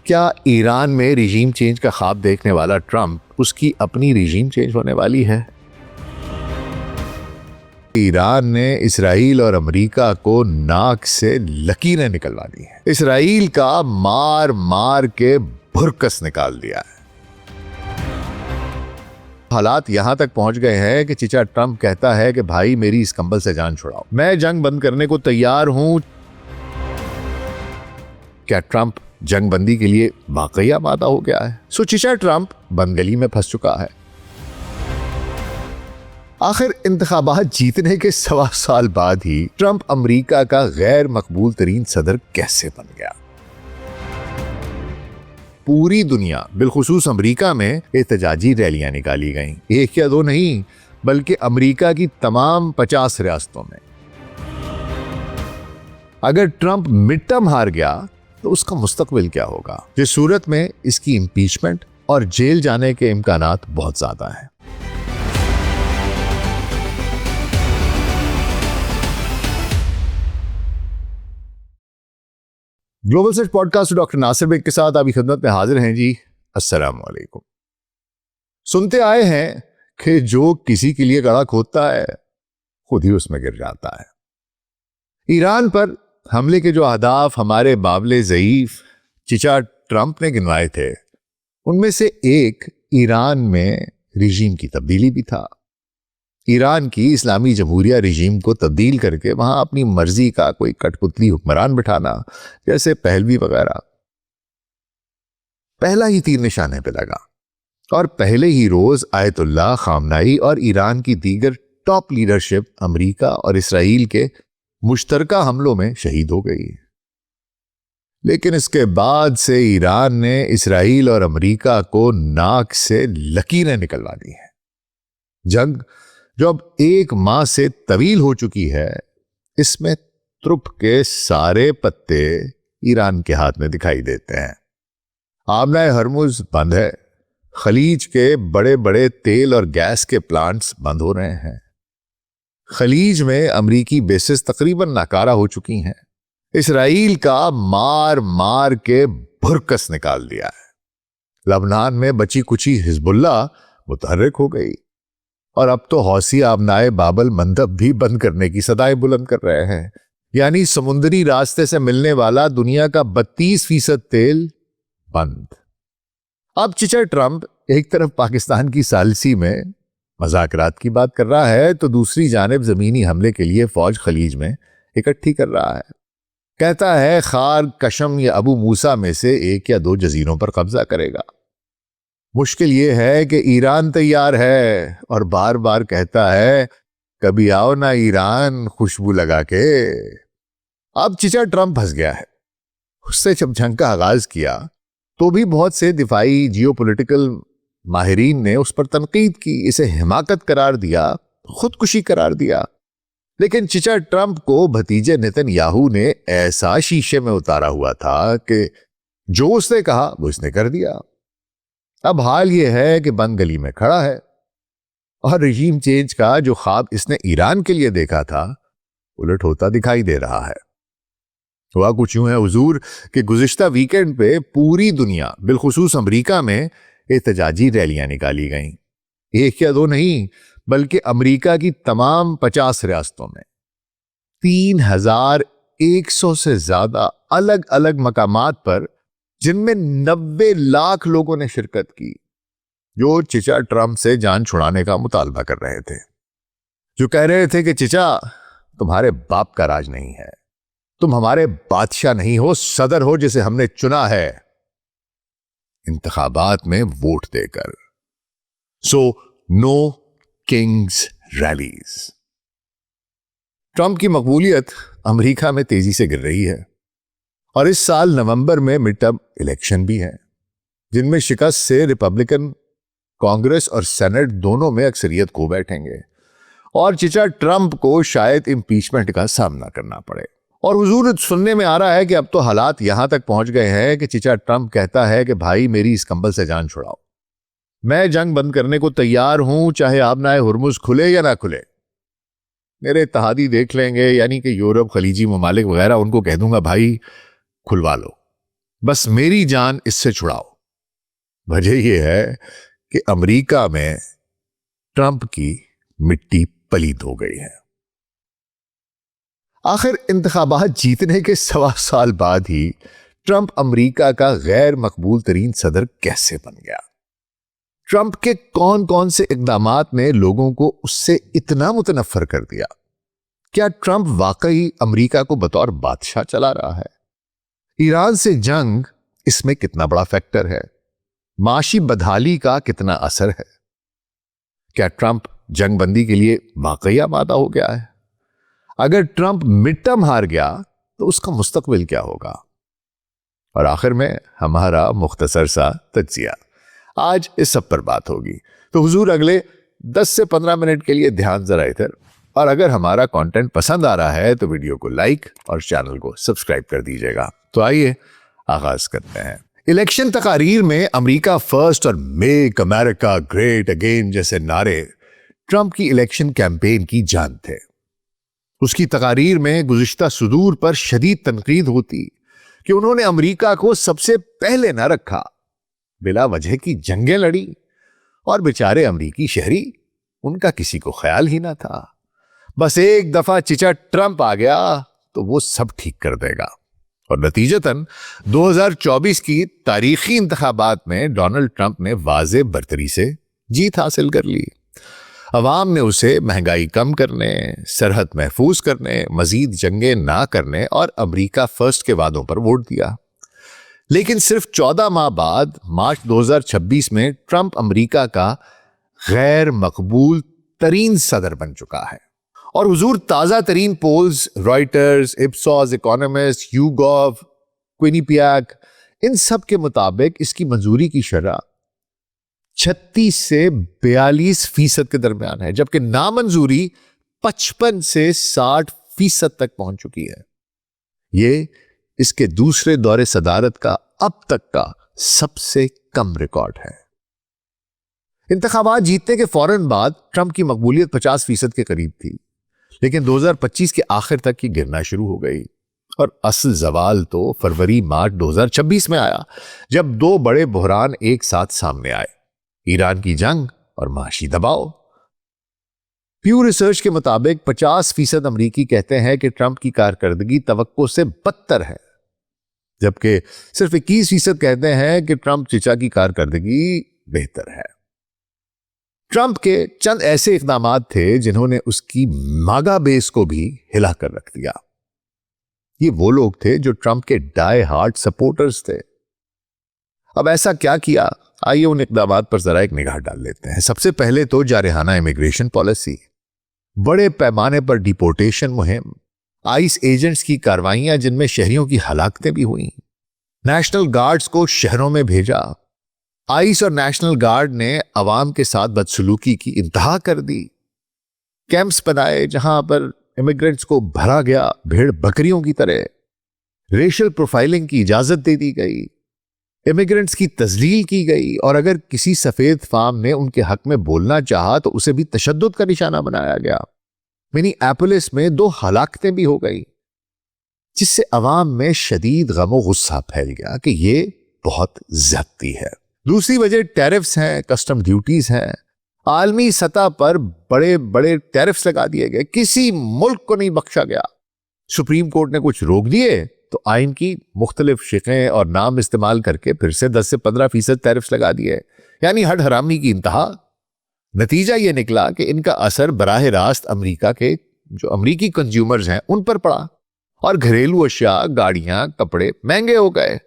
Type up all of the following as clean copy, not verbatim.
क्या ईरान में regime change का ख्वाब देखने वाला ट्रंप उसकी अपनी रिजीम चेंज होने वाली है? ईरान ने इसराइल और अमेरिका को नाक से लकीरें निकलवा दी हैं। इसराइल का मार मार के भुरकस निकाल दिया है। हालात यहां तक पहुंच गए हैं कि चीचा ट्रंप कहता है कि भाई मेरी इस कंबल से जान छुड़ाओ, मैं जंग बंद करने को तैयार हूं। क्या ट्रंप जंग बंदी के लिए वाकई आमादा हो गया है? सो चीचा ट्रंप बंदगली में फंस चुका है। आखिर इंतखाबात जीतने के 1.25 साल बाद ही ट्रंप अमेरिका का गैर मकबूल तरीन सदर कैसे बन गया? पूरी दुनिया बिलखुसूस अमेरिका में एहतजाजी रैलियां निकाली गईं, एक या दो नहीं बल्कि अमेरिका की तमाम 50 रियासतों में। अगर ट्रंप मिड टर्म हार गया तो उसका मुस्तकबिल क्या होगा? जिस सूरत में इसकी इम्पीचमेंट और जेल जाने के इम्कानात बहुत ज्यादा हैं। Global search podcast doctor Nasir Baig के साथ आपकी खिदमत में हाजिर हैं जी। अस्सलाम वालेकुम। सुनते आए हैं कि जो किसी के लिए गड़ा खोदता है खुद ही उसमें गिर जाता है। ईरान पर हमले के जो अहदाफ हमारे बाबले ज़ईफ चीचा ट्रंप ने गिनवाए थे, उनमें से एक ईरान में रिजीम की तब्दीली भी था। ईरान की इस्लामी जमहूरिया रिजीम को तब्दील करके वहां अपनी मर्जी का कोई कठपुतली हुक्मरान बिठाना, जैसे पहलवी वगैरह। पहला ही तीर निशाने पे लगा और पहले ही रोज आयतुल्लाह खामनाई और ईरान की दीगर टॉप लीडरशिप अमेरिका और इसराइल के मुश्तरका हमलों में शहीद हो गई। लेकिन इसके बाद से ईरान ने इसराइल और अमेरिका को नाक से लकीरें निकलवा दी हैं। जंग जो अब 1 माह से तवील हो चुकी है, इसमें तुर्क के सारे पत्ते ईरान के हाथ में दिखाई देते हैं। आमनाए हरमुज बंद है, खलीज के बड़े बड़े तेल और गैस के प्लांट्स बंद हो रहे हैं, खलीज में अमरीकी बेसिस तकरीबन नाकारा हो चुकी हैं, इसराइल का मार मार के भुरकस निकाल दिया है, लबनान में बची कुची हिजबुल्लाह मुतहर्रिक हो गई और अब तो हौसी आबनाए बाबल मंदब भी बंद करने की सदाएं बुलंद कर रहे हैं। यानी समुद्री रास्ते से मिलने वाला दुनिया का 32% तेल बंद। अब चीचा ट्रंप एक तरफ पाकिस्तान की सालिसी में मज़ाकरात की बात कर रहा है तो दूसरी जानिब जमीनी हमले के लिए फौज खलीज में इकट्ठी कर रहा है। कहता है खार, कशम या अबू मूसा में से 1 या 2 जजीरों पर कब्जा करेगा। मुश्किल यह है कि ईरान तैयार है और बार बार कहता है कभी आओ ना ईरान खुशबू लगा के। अब चीचा ट्रंप फंस गया है। उससे जब जंग का आगाज किया तो भी बहुत से दिफाई जियोपॉलिटिकल माहिरीन ने उस पर तनकीद की, इसे हिमाकत करार दिया, खुदकुशी करार दिया। लेकिन चीचा ट्रंप को भतीजे नेतन्याहू ने ऐसा शीशे में उतारा हुआ था कि जो उसने कहा वो इसने कर दिया। अब हाल यह है कि बंद गली में खड़ा है और रिजीम चेंज का जो ख्वाब इसने ईरान के लिए देखा था उलट होता दिखाई दे रहा है। हुआ कुछ यूं है हुजूर कि गुज़िश्ता वीकेंड पे पूरी दुनिया बिलखुसूस अमेरिका में एहतजाजी रैलियां निकाली गईं, एक या दो नहीं बल्कि अमेरिका की तमाम 50 रियासतों में 3100 से ज्यादा अलग अलग मकामात पर, जिनमें 90 लाख लोगों ने शिरकत की, जो चीचा ट्रंप से जान छुड़ाने का मुतालबा कर रहे थे, जो कह रहे थे कि चीचा तुम्हारे बाप का राज नहीं है, तुम हमारे बादशाह नहीं हो, सदर हो जिसे हमने चुना है इंतखाबात में वोट देकर। So no kings rallies. Trump की मकबूलियत अमेरिका में तेजी से गिर रही है और इस साल नवंबर में मिड टर्म इलेक्शन भी है, जिनमें शिकस्त से रिपब्लिकन कांग्रेस और सेनेट दोनों में अक्सरियत खो बैठेंगे और चीचा ट्रंप को शायद इम्पीचमेंट का सामना करना पड़े। और हुजूर सुनने में आ रहा है कि अब तो हालात यहां तक पहुंच गए हैं कि चीचा ट्रंप कहता है कि भाई मेरी इस कंबल से जान छुड़ाओ, मैं जंग बंद करने को तैयार हूं, चाहे आबनाए हुर्मुज खुले या ना खुले। मेरे इत्तेहादी देख लेंगे, यानी कि यूरोप, खलीजी ममालिक वगैरह, उनको कह दूंगा भाई खुलवा लो, बस मेरी जान इससे छुड़ाओ। वजह यह है कि अमेरिका में ट्रंप की मिट्टी पलीद हो गई है। आखिर इंतखाबात जीतने के 1.25 साल बाद ही ट्रंप अमेरिका का गैर मकबूल तरीन सदर कैसे बन गया? ट्रंप के कौन कौन से इकदामात ने लोगों को उससे इतना मुतनफ्फर कर दिया? क्या ट्रंप वाकई अमेरिका को बतौर बादशाह चला रहा है? ईरान से जंग इसमें कितना बड़ा फैक्टर है? माशी बदहाली का कितना असर है? क्या ट्रंप जंग बंदी के लिए वाकई आमादा हो गया है? अगर ट्रंप मिड टर्म हार गया तो उसका मुस्तकबिल क्या होगा? और आखिर में हमारा मुख्तसर सा तज्जिया। आज इस सब पर बात होगी, तो हुजूर अगले 10 से 15 मिनट के लिए ध्यान जरा इधर, और अगर हमारा कंटेंट पसंद आ रहा है तो वीडियो को लाइक और चैनल को सब्सक्राइब कर दीजिएगा। तो आइए आगाज करते हैं। इलेक्शन तकारीर में अमेरिका फर्स्ट और मेक अमेरिका ग्रेट अगेन जैसे नारे ट्रंप की इलेक्शन कैंपेन की जान थे। उसकी तकारीर में गुज़िश्ता सुदूर पर शदीद तनकीद होती कि उन्होंने अमेरिका को सबसे पहले न रखा, बिला वजह की जंगें लड़ी, और बेचारे अमेरिकी शहरी, उनका किसी को ख्याल ही ना था। बस एक दफा चिचा ट्रंप आ गया तो वो सब ठीक कर देगा। और नतीजतन 2024 की तारीखी इंतखाबात में डोनाल्ड ट्रंप ने वाज़े बरतरी से जीत हासिल कर ली। अवाम ने उसे महंगाई कम करने, सरहद महफूज करने, मजीद जंगें ना करने और अमेरिका फर्स्ट के वादों पर वोट दिया। लेकिन सिर्फ 14 माह बाद मार्च 2026 में ट्रंप अमेरिका का गैर मकबूल तरीन सदर बन चुका है। और हुजूर ताजा तरीन पोल्स, रॉयटर्स, इप्सॉस, इकोनॉमिस्ट, यूगोव, क्विनिपियाक, इन सब के मुताबिक इसकी मंजूरी की शरह 36 से 42% के दरमियान है, जबकि नामंजूरी 55 से 60% तक पहुंच चुकी है। ये इसके दूसरे दौरे सदारत का अब तक का सबसे कम रिकॉर्ड है। इंतखाबात जीतने के फौरन बाद ट्रंप की मकबूलियत 50% के करीब थी, लेकिन 2025 के आखिर तक ही गिरना शुरू हो गई। और असल जवाल तो फरवरी मार्च 2026 में आया, जब दो बड़े बहरान एक साथ सामने आए, ईरान की जंग और माशी दबाव। प्यू रिसर्च के मुताबिक 50% अमरीकी कहते हैं कि ट्रंप की कारकर्दगी तवक्को से बदतर है, जबकि सिर्फ 21% कहते हैं कि ट्रंप चिचा की कारकर्दगी बेहतर है। ट्रंप के चंद ऐसे इकदामात थे जिन्होंने उसकी मागा बेस को भी हिला कर रख दिया। ये वो लोग थे जो ट्रंप के डाई हार्ड सपोर्टर्स थे। अब ऐसा क्या किया, आइए उन इकदामात पर जरा एक निगाह डाल लेते हैं। सबसे पहले तो जारहाना इमिग्रेशन पॉलिसी, बड़े पैमाने पर डिपोर्टेशन मुहिम, आइस एजेंट्स की कार्रवाइयां जिनमें शहरियों की हलाकतें भी हुई, नेशनल गार्ड्स को शहरों में भेजा। आइस और नेशनल गार्ड ने अवाम के साथ बदसलूकी की इंतहा कर दी। कैंप्स बनाए जहां पर इमिग्रेंट्स को भरा गया भेड़ बकरियों की तरह। रेशियल प्रोफाइलिंग की इजाजत दे दी गई, इमिग्रेंट्स की तजलील की गई, और अगर किसी सफेद फार्म ने उनके हक में बोलना चाहा तो उसे भी तशद्दुद का निशाना बनाया गया। मिनीएपोलिस में 2 हलाकतें भी हो गई, जिससे अवाम में शदीद गमो गुस्सा फैल गया कि ये बहुत ज्यादती है। दूसरी वजह टैरिफ्स हैं, कस्टम ड्यूटीज हैं। आलमी सतह पर बड़े बड़े टैरिफ्स लगा दिए गए, किसी मुल्क को नहीं बख्शा गया। सुप्रीम कोर्ट ने कुछ रोक दिए तो आइन की मुख्तलिफ शिकें और नाम इस्तेमाल करके फिर से 10 से 15% टैरिफ्स लगा दिए, यानी हड हरामी की इंतहा। नतीजा यह निकला कि इनका असर बराह रास्त अमेरिका के जो अमेरिकी कंज्यूमर्स हैं उन पर पड़ा, और घरेलू अशिया, गाड़ियां, कपड़े महंगे हो गए,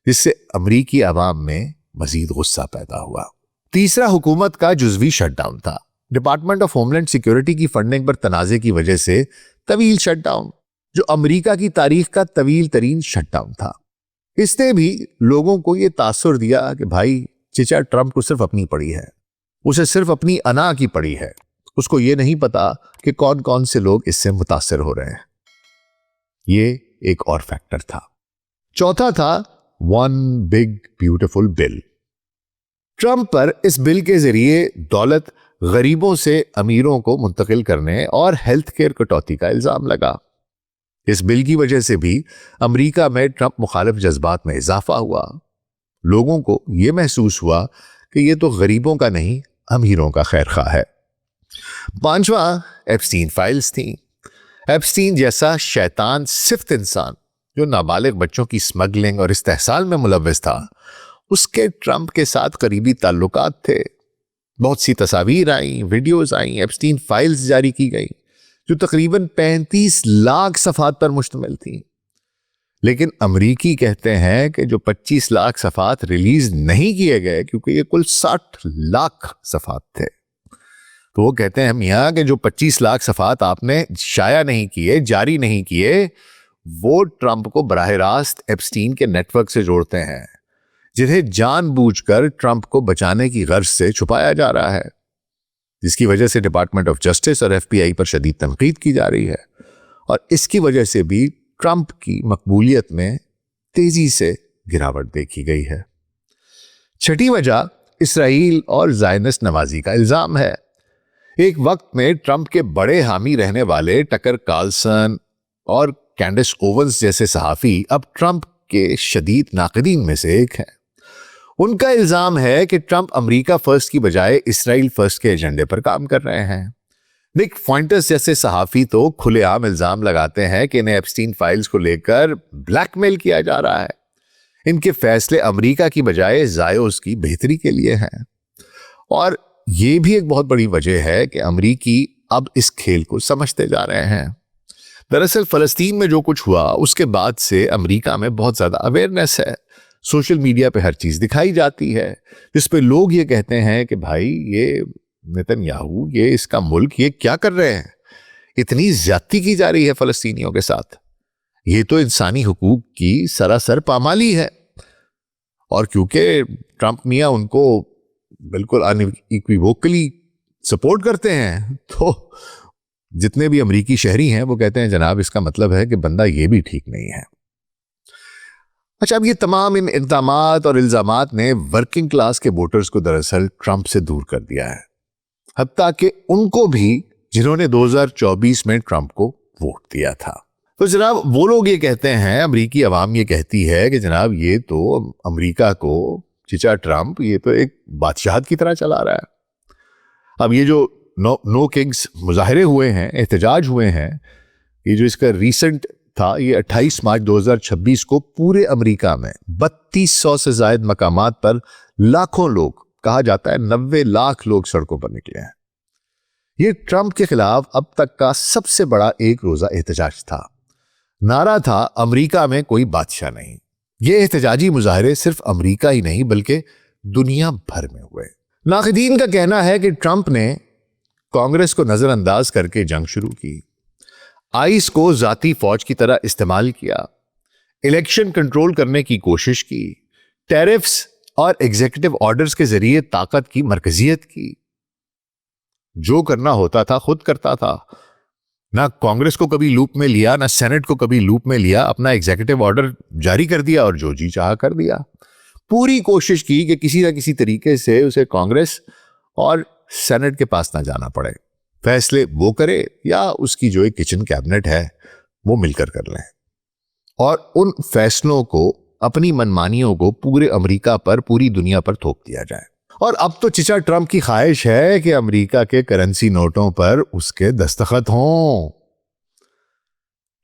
जिससे अमेरिकी आवाम में मजीद गुस्सा पैदा हुआ। तीसरा हुकूमत का जुज़वी शटडाउन था। डिपार्टमेंट ऑफ होमलैंड सिक्योरिटी की फंडिंग पर तनाज़े की वजह से तवील शटडाउन, जो अमेरिका की तारीख का तवील तरीन शटडाउन था। इसने भी लोगों को यह तासुर दिया कि भाई चिचा ट्रंप को सिर्फ अपनी पड़ी है, उसे सिर्फ अपनी अना की पड़ी है, उसको यह नहीं पता कि कौन कौन से लोग इससे मुतासिर हो रहे हैं। ये एक और फैक्टर था। चौथा था one big beautiful bill. Trump पर इस बिल के जरिए दौलत गरीबों से अमीरों को मुंतकिल करने और हेल्थ केयर कटौती का इल्जाम लगा। इस बिल की वजह से भी अमेरिका में ट्रंप मुखालिफ जज्बात में इजाफा हुआ। लोगों को यह महसूस हुआ कि यह तो गरीबों का नहीं, अमीरों का खैरखा है। पांचवा, एप्स्टीन फाइल्स थी। एप्स्टीन जैसा शैतान सिफ्त इंसान जो नाबालिग बच्चों की स्मगलिंग और इस्तेहसाल में मुलव्वस था, उसके ट्रंप के साथ करीबी ताल्लुकात थे। बहुत सी तस्वीर आई, वीडियोस आई, एप्स्टीन फाइल्स जारी की गई जो तकरीबन 35 लाख सफ़ात पर मुश्तमिल थी। लेकिन अमरीकी कहते हैं कि जो 25 लाख सफ़ात रिलीज नहीं किए गए, क्योंकि ये कुल 60 लाख सफ़ात थे, तो वो कहते हैं मियाँ कि जो 25 लाख सफ़ात आपने शाया नहीं किए, जारी नहीं किए, वो ट्रंप को बराह रास्त एप्स्टीन के नेटवर्क से जोड़ते हैं, जिन्हें जानबूझकर ट्रंप को बचाने की गर्ज से छुपाया जा रहा है, जिसकी वजह से डिपार्टमेंट ऑफ जस्टिस और एफबीआई पर शदीद तनकीद की जा रही है। और इसकी वजह से भी ट्रंप की मकबूलियत में तेजी से गिरावट देखी गई है। छठी वजह इसराइल और ज़ायनिस्ट नवाजी का इल्जाम है। एक वक्त में ट्रंप के बड़े हामी रहने वाले टकर कार्लसन और कैंडिस ओवंस जैसे सहाफ़ी अब ट्रंप के शदीद नाक़दीन में से एक हैं। उनका इल्जाम है कि ट्रंप अमेरिका फर्स्ट की बजाय इसराइल फर्स्ट के एजेंडे पर काम कर रहे हैं। निक फॉइंटर्स जैसे सहाफ़ी तो खुलेआम इल्जाम लगाते हैं कि इन्हें एप्स्टीन फाइल्स को लेकर ब्लैकमेल किया जा रहा है। इनके फैसले अमेरिका की बजाय ज़ायोस की बेहतरी के लिए हैं। और ये भी एक बहुत बड़ी वजह है कि अमेरिकी अब इस खेल को समझते जा रहे हैं। दरअसल फ़लस्तीन में जो कुछ हुआ उसके बाद से अमेरिका में बहुत ज़्यादा अवेयरनेस है। सोशल मीडिया पे हर चीज़ दिखाई जाती है, जिस पे लोग ये कहते हैं कि भाई ये नेतन्याहू, ये इसका मुल्क, ये क्या कर रहे हैं, इतनी ज्यादती की जा रही है फ़लस्तीनियों के साथ, ये तो इंसानी हुकूक की सरासर पामाली है। और क्योंकि ट्रंप मियाँ उनको बिल्कुल अनइक्विवोकली सपोर्ट करते हैं, तो जितने भी अमेरिकी शहरी हैं वो कहते हैं जनाब इसका मतलब है कि बंदा ये भी ठीक नहीं है। अच्छा, अब ये तमाम इन इल्जामात और इल्जामात ने वर्किंग क्लास के वोटर्स को दरअसल ट्रंप से दूर कर दिया है, हत्ता कि उनको भी जिन्होंने 2024 में ट्रंप को वोट दिया था। तो जनाब वो लोग ये कहते हैं, अमेरिकी अवाम ये कहती है कि जनाब ये तो अमेरिका को चिचा ट्रंप ये तो एक बादशाहत की तरह चला रहा है। अब ये जो नो किंग्स मुजाहरे हुए हैं, एहतजाज हुए हैं, ये जो इसका रीसेंट था, ये 28 मार्च 2026 को पूरे अमेरिका में 3200 से ज्यादा मकामात पर लाखों लोग, कहा जाता है 90 लाख लोग सड़कों पर निकले हैं। ये ट्रंप के खिलाफ अब तक का सबसे बड़ा एक रोजा एहतजाज था। नारा था अमेरिका में कोई बादशाह नहीं। ये एहतजाजी मुजाहरे सिर्फ अमेरिका ही नहीं बल्कि दुनिया भर में हुए। नाक़दीन का कहना है कि ट्रंप ने कांग्रेस को नजरअंदाज करके जंग शुरू की, आइस को जाती फौज की तरह इस्तेमाल किया, इलेक्शन कंट्रोल करने की कोशिश की, टैरिफ्स और एग्जीक्यूटिव ऑर्डर्स के जरिए ताकत की मरकजियत की। जो करना होता था खुद करता था, ना कांग्रेस को कभी लूप में लिया, ना सेनेट को कभी लूप में लिया। अपना एग्जीक्यूटिव ऑर्डर जारी कर दिया और जो जी चाह कर दिया। पूरी कोशिश की कि किसी ना किसी तरीके से उसे कांग्रेस और सेनेट के पास ना जाना पड़े, फैसले वो करे या उसकी जो एक किचन कैबिनेट है वो मिलकर कर लें, और उन फैसलों को, अपनी मनमानियों को पूरे अमेरिका पर, पूरी दुनिया पर थोप दिया जाए। और अब तो चिचा ट्रंप की ख्वाहिश है कि अमेरिका के करेंसी नोटों पर उसके दस्तखत हों।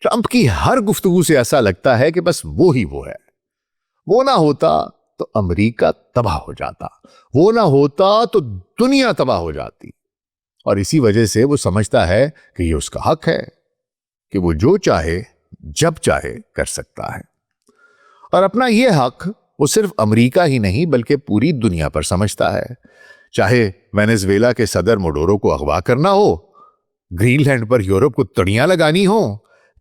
ट्रंप की हर गुफ्तगू से ऐसा लगता है कि बस वो ही वो है। वो ना होता तो अमेरिका तबाह हो जाता, वो ना होता तो दुनिया तबाह हो जाती। और इसी वजह से वो समझता है कि ये उसका हक है कि वो जो चाहे जब चाहे कर सकता है। और अपना ये हक वो सिर्फ अमेरिका ही नहीं बल्कि पूरी दुनिया पर समझता है। चाहे वेनेजुएला के सदर मोडोरो को अगवा करना हो, ग्रीनलैंड पर यूरोप को तड़ियां लगानी हो,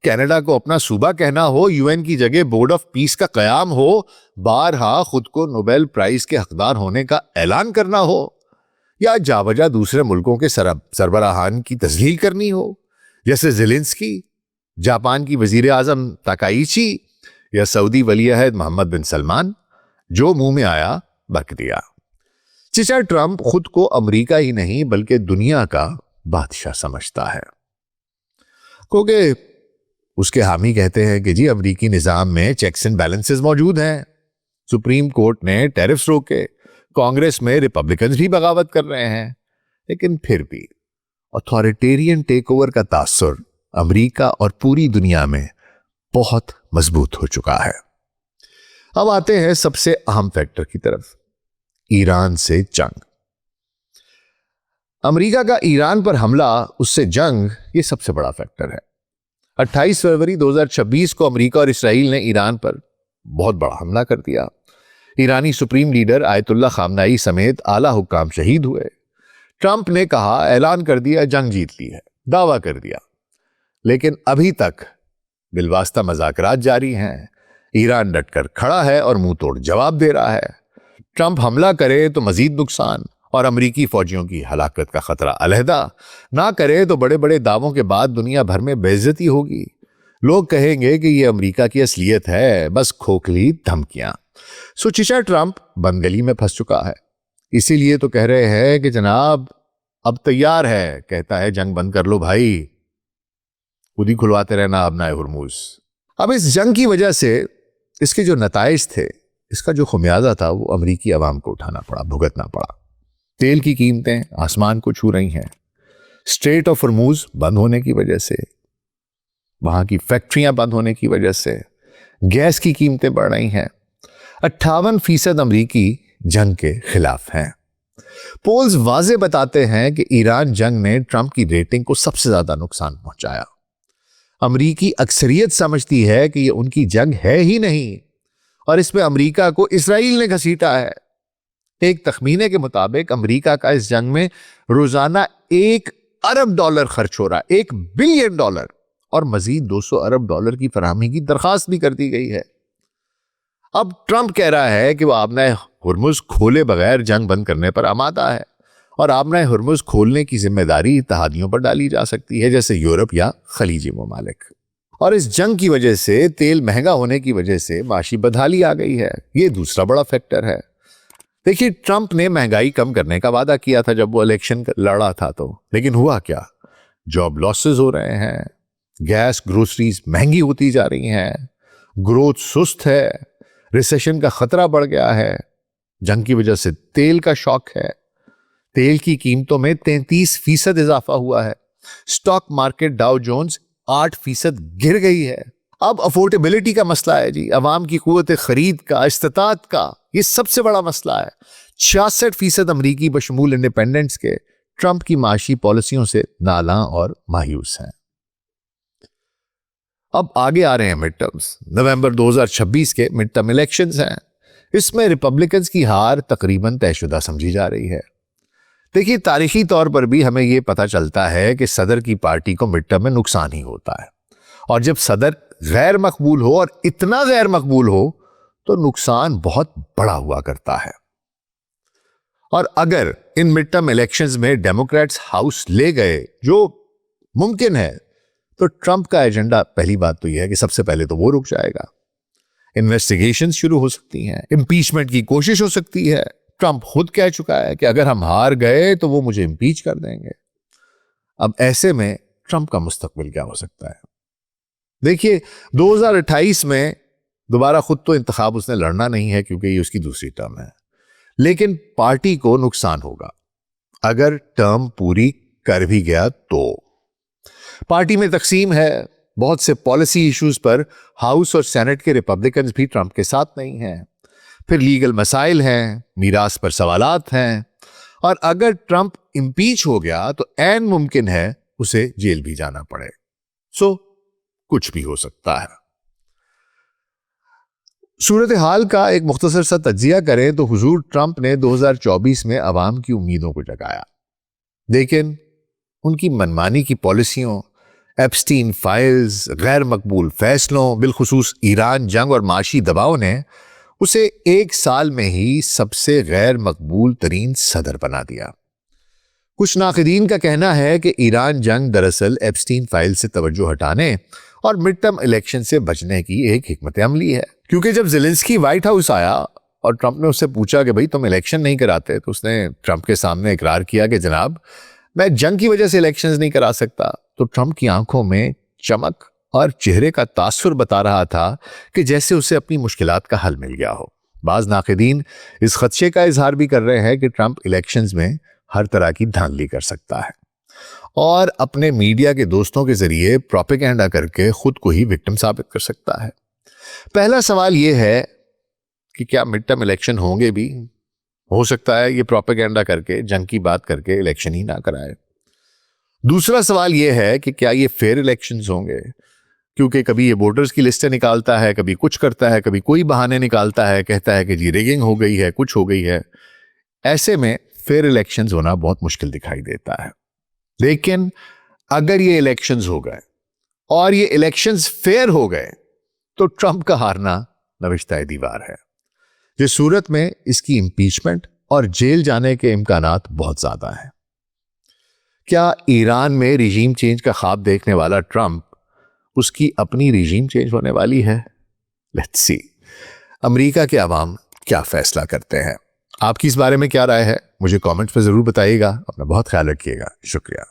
कनाडा को अपना सूबा कहना हो, यूएन की जगह बोर्ड ऑफ पीस का कयाम हो, बारहा खुद को नोबेल प्राइज के हकदार होने का ऐलान करना हो, या जावजा दूसरे मुल्कों के सरबराहान की तस्लील करनी हो, जैसे ज़ेलेंस्की, जापान की वजीर आजम ताकाइची या सऊदी वली-अहद मोहम्मद बिन सलमान। जो मुंह में आया बक दिया। चिचा ट्रंप खुद को अमेरिका ही नहीं बल्कि दुनिया का बादशाह समझता है, क्योंकि उसके हामी कहते हैं कि जी अमेरिकी निजाम में चेक्स एंड बैलेंसेस मौजूद हैं, सुप्रीम कोर्ट ने टैरिफ्स रोके, कांग्रेस में रिपब्लिकन्स भी बगावत कर रहे हैं, लेकिन फिर भी अथॉरिटेरियन टेकओवर का तासुर अमेरिका और पूरी दुनिया में बहुत मजबूत हो चुका है। अब आते हैं सबसे अहम फैक्टर की तरफ, ईरान से जंग। अमेरिका का ईरान पर हमला, उससे जंग, ये सबसे बड़ा फैक्टर है। 28 फरवरी 2026 को अमेरिका और इसराइल ने ईरान पर बहुत बड़ा हमला कर दिया। ईरानी सुप्रीम लीडर आयतुल्ला खामनाई समेत आला हुक्काम शहीद हुए। ट्रंप ने कहा, ऐलान कर दिया जंग जीत ली है, दावा कर दिया, लेकिन अभी तक बिलवास्ता मज़ाकरात जारी हैं। ईरान डटकर खड़ा है और मुंह तोड़ जवाब दे रहा है। ट्रंप हमला करे तो मजीद नुकसान और अमेरिकी फौजियों की हलाकत का खतरा अलहदा, ना करे तो बड़े बड़े दावों के बाद दुनिया भर में बेइज्जती होगी। लोग कहेंगे कि यह अमेरिका की असलियत है, बस खोखली धमकियां। सो चिचा ट्रंप बंदगली में फंस चुका है। इसीलिए तो कह रहे हैं कि जनाब अब तैयार है, कहता है जंग बंद कर लो भाई, खुद ही खुलवाते रहना अपना हुर्मुज। अब इस जंग की वजह से इसके जो नताइज थे, इसका जो खुमियाजा था, वो अमेरिकी अवाम को उठाना पड़ा, भुगतना पड़ा। तेल की कीमतें आसमान को छू रही हैं। स्ट्रेट ऑफ हॉर्मुज बंद होने की वजह से, वहां की फैक्ट्रियां बंद होने की वजह से गैस की कीमतें बढ़ रही हैं। 58% अमरीकी जंग के खिलाफ हैं। पोल्स वाजे बताते हैं कि ईरान जंग ने ट्रंप की रेटिंग को सबसे ज्यादा नुकसान पहुंचाया। अमरीकी अक्सरियत समझती है कि यह उनकी जंग है ही नहीं और इसमें अमरीका को इसराइल ने घसीटा है। एक तखमीने के मुताबिक अमरीका का इस जंग में रोजाना $1 अरब खर्च हो रहा है, $1 बिलियन, और मजीद $200 अरब की फराहमी की दरखास्त भी कर दी गई है। अब ट्रंप कह रहा है कि वह आबना हुर्मुज खोले बगैर जंग बंद करने पर आमादा है और आबना हुर्मुज खोलने की जिम्मेदारी इत्तेहादियों पर डाली जा सकती है, जैसे यूरोप या खलीजी ममालिक। और इस जंग की वजह से, तेल महंगा होने की वजह से माशी बदहाली आ गई है। ये दूसरा बड़ा फैक्टर है। देखिए, ट्रंप ने महंगाई कम करने का वादा किया था जब वो इलेक्शन लड़ा था, तो लेकिन हुआ क्या? जॉब लॉसेस हो रहे हैं, गैस ग्रोसरीज महंगी होती जा रही हैं, ग्रोथ सुस्त है, रिसेशन का खतरा बढ़ गया है। जंग की वजह से तेल का शॉक है। तेल की कीमतों में 33% इजाफा हुआ है। स्टॉक मार्केट डाउ जोन्स 8% गिर गई है। अब अफोर्डेबिलिटी का मसला है जी, अवाम की कुव्वत खरीद का, इस्तात का, ये सबसे बड़ा मसला है। 66% अमरीकी बशमूल इंडिपेंडेंट्स के ट्रंप की माशी पॉलिसियों से नालां और मायूस हैं। अब आगे आ रहे हैं मिड टर्म्स। नवंबर 2026 के मिड टर्म इलेक्शंस हैं। इसमें रिपब्लिकन्स की हार तकरीबन तयशुदा समझी जा रही है। देखिए, तारीखी तौर पर भी हमें यह पता चलता है कि सदर की पार्टी को मिड टर्म में नुकसान ही होता है, और जब सदर गैर मकबूल हो और इतना गैर मकबूल हो तो नुकसान बहुत बड़ा हुआ करता है। और अगर इन मिड टर्म इलेक्शंस में डेमोक्रेट्स हाउस ले गए, जो मुमकिन है, तो ट्रंप का एजेंडा, पहली बात तो यह है कि सबसे पहले तो वो रुक जाएगा। इन्वेस्टिगेशन शुरू हो सकती हैं, इंपीचमेंट की कोशिश हो सकती है। ट्रंप खुद कह चुका है कि अगर हम हार गए तो वो मुझे इंपीच कर देंगे। अब ऐसे में ट्रंप का मुस्तकबिल क्या हो सकता है? देखिए, 2028 में दोबारा खुद तो इंतखाब उसने लड़ना नहीं है क्योंकि ये उसकी दूसरी टर्म है, लेकिन पार्टी को नुकसान होगा अगर टर्म पूरी कर भी गया तो। पार्टी में तकसीम है, बहुत से पॉलिसी इश्यूज पर हाउस और सेनेट के रिपब्लिकन्स भी ट्रंप के साथ नहीं हैं। फिर लीगल मसाइल हैं, मीरास पर सवालात हैं, और अगर ट्रंप इंपीच हो गया तो ऐन मुमकिन है उसे जेल भी जाना पड़े। सो कुछ भी हो सकता है। सूरत हाल का एक मुख्तसर सा तज्जिया करें तो हुजूर ट्रंप ने 2024 में अवाम की उम्मीदों को जगाया, लेकिन उनकी मनमानी की पॉलिसियों, एप्स्टीन फाइल्स, गैर मकबूल फैसलों, बिलखुसूस ईरान जंग और माशी दबाव ने उसे 1 साल में ही सबसे गैर मकबूल तरीन सदर बना दिया। कुछ नाक़िदीन का कहना है कि ईरान जंग दरअसल एप्स्टीन फाइल से तवज्जो हटाने और मिड टर्म इलेक्शन से बचने की एक हिकमत अमली है। क्योंकि जब ज़ेलेंस्की व्हाइट हाउस आया और ट्रंप ने उससे पूछा कि भाई तुम इलेक्शन नहीं कराते, तो उसने ट्रंप के सामने इकरार किया कि जनाब मैं जंग की वजह से इलेक्शंस नहीं करा सकता। तो ट्रंप की आंखों में चमक और चेहरे का तासुर बता रहा था कि जैसे उसे अपनी मुश्किलात का हल मिल गया हो। बाज नाक़िदीन इस खदशे का इजहार भी कर रहे हैं कि ट्रंप इलेक्शंस में हर तरह की धांधली कर सकता है और अपने मीडिया के दोस्तों के जरिए प्रोपेगेंडा करके खुद को ही विक्टिम साबित कर सकता है। पहला सवाल यह है कि क्या मिड टर्म इलेक्शन होंगे भी? हो सकता है ये प्रोपेगेंडा करके, जंग की बात करके इलेक्शन ही ना कराए। दूसरा सवाल यह है कि क्या ये फेयर इलेक्शंस होंगे, क्योंकि कभी ये वोटर्स की लिस्टें निकालता है, कभी कुछ करता है, कभी कोई बहाने निकालता है, कहता है कि जी रिगिंग हो गई है, कुछ हो गई है। ऐसे में फेयर इलेक्शंस होना बहुत मुश्किल दिखाई देता है। लेकिन अगर ये इलेक्शंस हो गए और ये इलेक्शंस फेयर हो गए तो ट्रंप का हारना नविश्ता दीवार है, जिस सूरत में इसकी इंपीचमेंट और जेल जाने के इम्कानात बहुत ज्यादा है। क्या ईरान में रिजीम चेंज का ख्वाब देखने वाला ट्रंप, उसकी अपनी रिजीम चेंज होने वाली है? लेट्स सी अमेरिका के अवाम क्या फैसला करते हैं। आपकी इस बारे में क्या राय है? मुझे कमेंट्स में जरूर बताइएगा। अपना बहुत ख्याल रखिएगा। शुक्रिया।